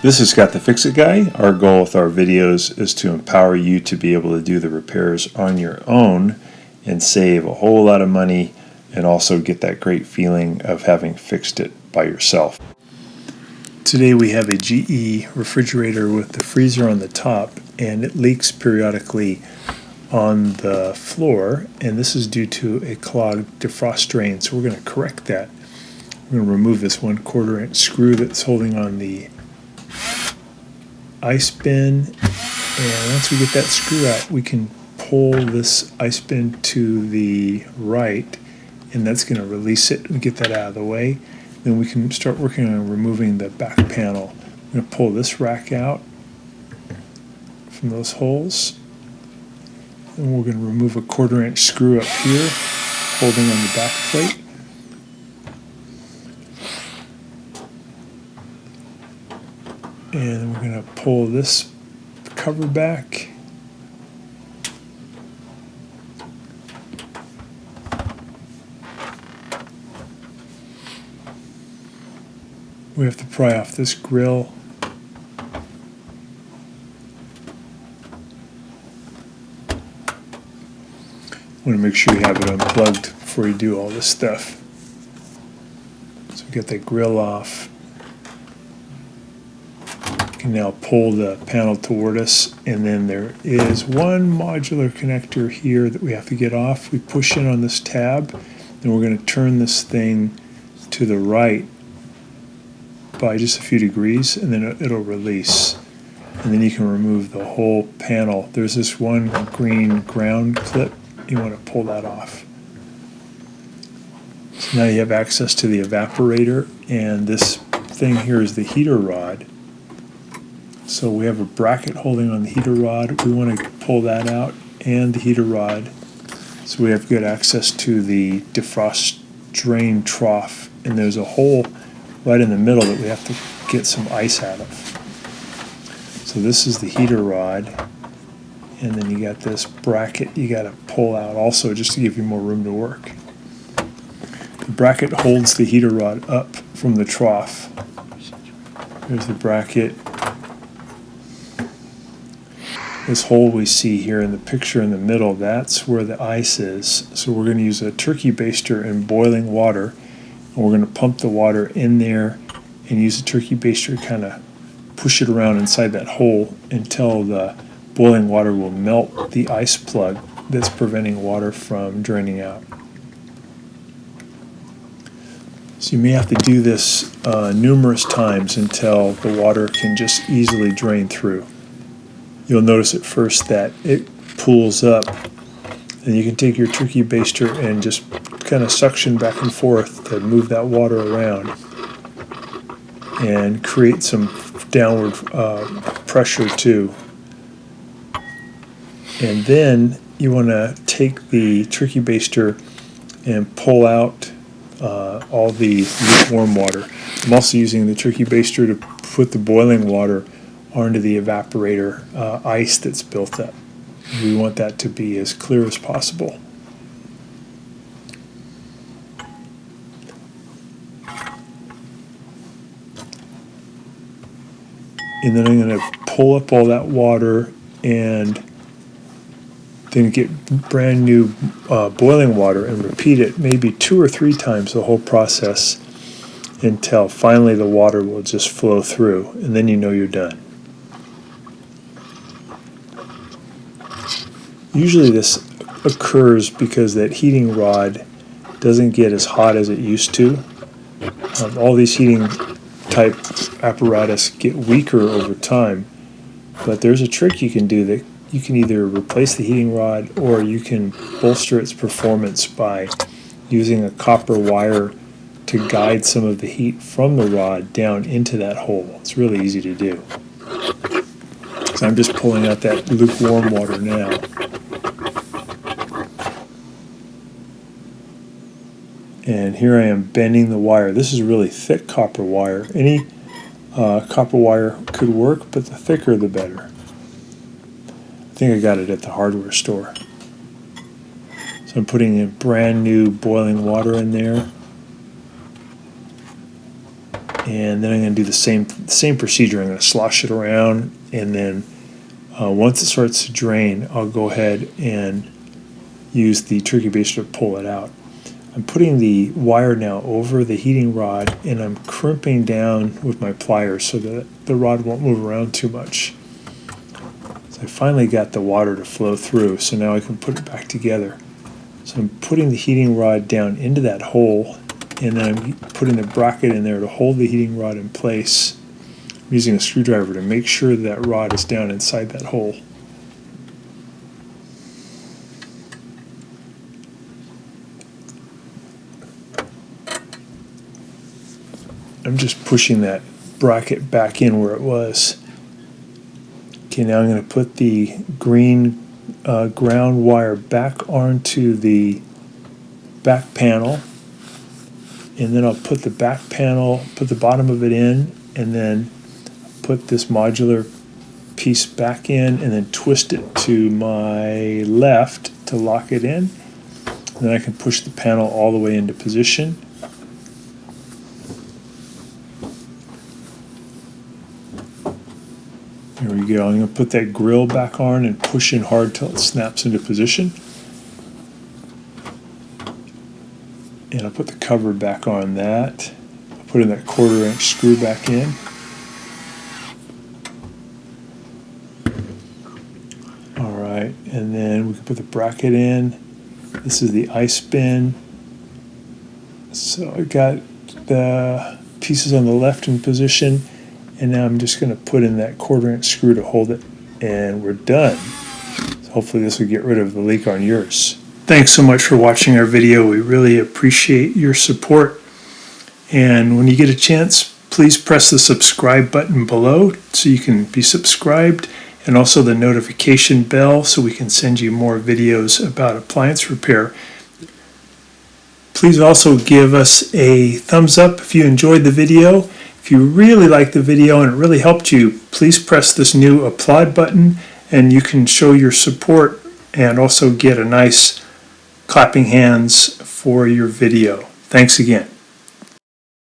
This is Scott the Fix-It Guy. Our goal with our videos is to empower you to be able to do the repairs on your own and save a whole lot of money and also get that great feeling of having fixed it by yourself. Today we have a GE refrigerator with the freezer on the top, and it leaks periodically on the floor, and this is due to a clogged defrost drain. So we're going to correct that. We're going to remove this 1/4 inch screw that's holding on the ice bin, and once we get that screw out, we can pull this ice bin to the right, and that's going to release it and get that out of the way. Then we can start working on removing the back panel. I'm going to pull this rack out from those holes, and we're going to remove a 1/4 inch screw up here holding on the back plate. And we're going to pull this cover back. We have to pry off this grill. Want to make sure you have it unplugged before you do all this stuff. So we get that grill off. Can now pull the panel toward us, and then there is one modular connector here that we have to get off. We push in on this tab, and we're going to turn this thing to the right by just a few degrees, and then it'll release. And then you can remove the whole panel. There's this one green ground clip. You want to pull that off. So now you have access to the evaporator, and this thing here is the heater rod. So we have a bracket holding on the heater rod. We want to pull that out, and the heater rod, so we have good access to the defrost drain trough. And there's a hole right in the middle that we have to get some ice out of. So this is the heater rod, and then you got this bracket you got to pull out also just to give you more room to work. The bracket holds the heater rod up from the trough. There's the bracket. This hole we see here in the picture in the middle, that's where the ice is. So we're going to use a turkey baster in boiling water, and we're going to pump the water in there and use the turkey baster to kind of push it around inside that hole until the boiling water will melt the ice plug that's preventing water from draining out. So you may have to do this numerous times until the water can just easily drain through. You'll notice at first that it pools up, and you can take your turkey baster and just kind of suction back and forth to move that water around and create some downward pressure too. And then you want to take the turkey baster and pull out all the lukewarm water. I'm also using the turkey baster to put the boiling water onto the evaporator ice that's built up. We want that to be as clear as possible. And then I'm going to pull up all that water and then get brand new boiling water and repeat it maybe 2 or 3 times the whole process until finally the water will just flow through, and then you know you're done. Usually this occurs because that heating rod doesn't get as hot as it used to. All these heating type apparatus get weaker over time, but there's a trick you can do that you can either replace the heating rod or you can bolster its performance by using a copper wire to guide some of the heat from the rod down into that hole. It's really easy to do. So I'm just pulling out that lukewarm water now. And here I am bending the wire. This is really thick copper wire. Any copper wire could work, but the thicker the better. I think I got it at the hardware store. So I'm putting in brand new boiling water in there. And then I'm going to do the same procedure. I'm going to slosh it around, and then once it starts to drain, I'll go ahead and use the turkey baster to pull it out. I'm putting the wire now over the heating rod, and I'm crimping down with my pliers so that the rod won't move around too much. So I finally got the water to flow through, so now I can put it back together. So I'm putting the heating rod down into that hole, and then I'm putting the bracket in there to hold the heating rod in place. I'm using a screwdriver to make sure that rod is down inside that hole. I'm just pushing that bracket back in where it was. Okay, now I'm going to put the green ground wire back onto the back panel, and then I'll put the back panel, put the bottom of it in, and then put this modular piece back in, and then twist it to my left to lock it in. And then I can push the panel all the way into position. There we go. I'm going to put that grill back on and push in hard till it snaps into position. And I'll put the cover back on that. I'll put in that 1/4 inch screw back in. Alright, and then we can put the bracket in. This is the ice bin. So I got the pieces on the left in position. And now I'm just going to put in that 1/4 inch screw to hold it, and we're done. So hopefully this will get rid of the leak on yours. Thanks so much for watching our video. We really appreciate your support. And when you get a chance, please press the subscribe button below so you can be subscribed, and also the notification bell so we can send you more videos about appliance repair. Please also give us a thumbs up if you enjoyed the video. If you really liked the video and it really helped you, please press this new applaud button, and you can show your support and also get a nice clapping hands for your video. Thanks again.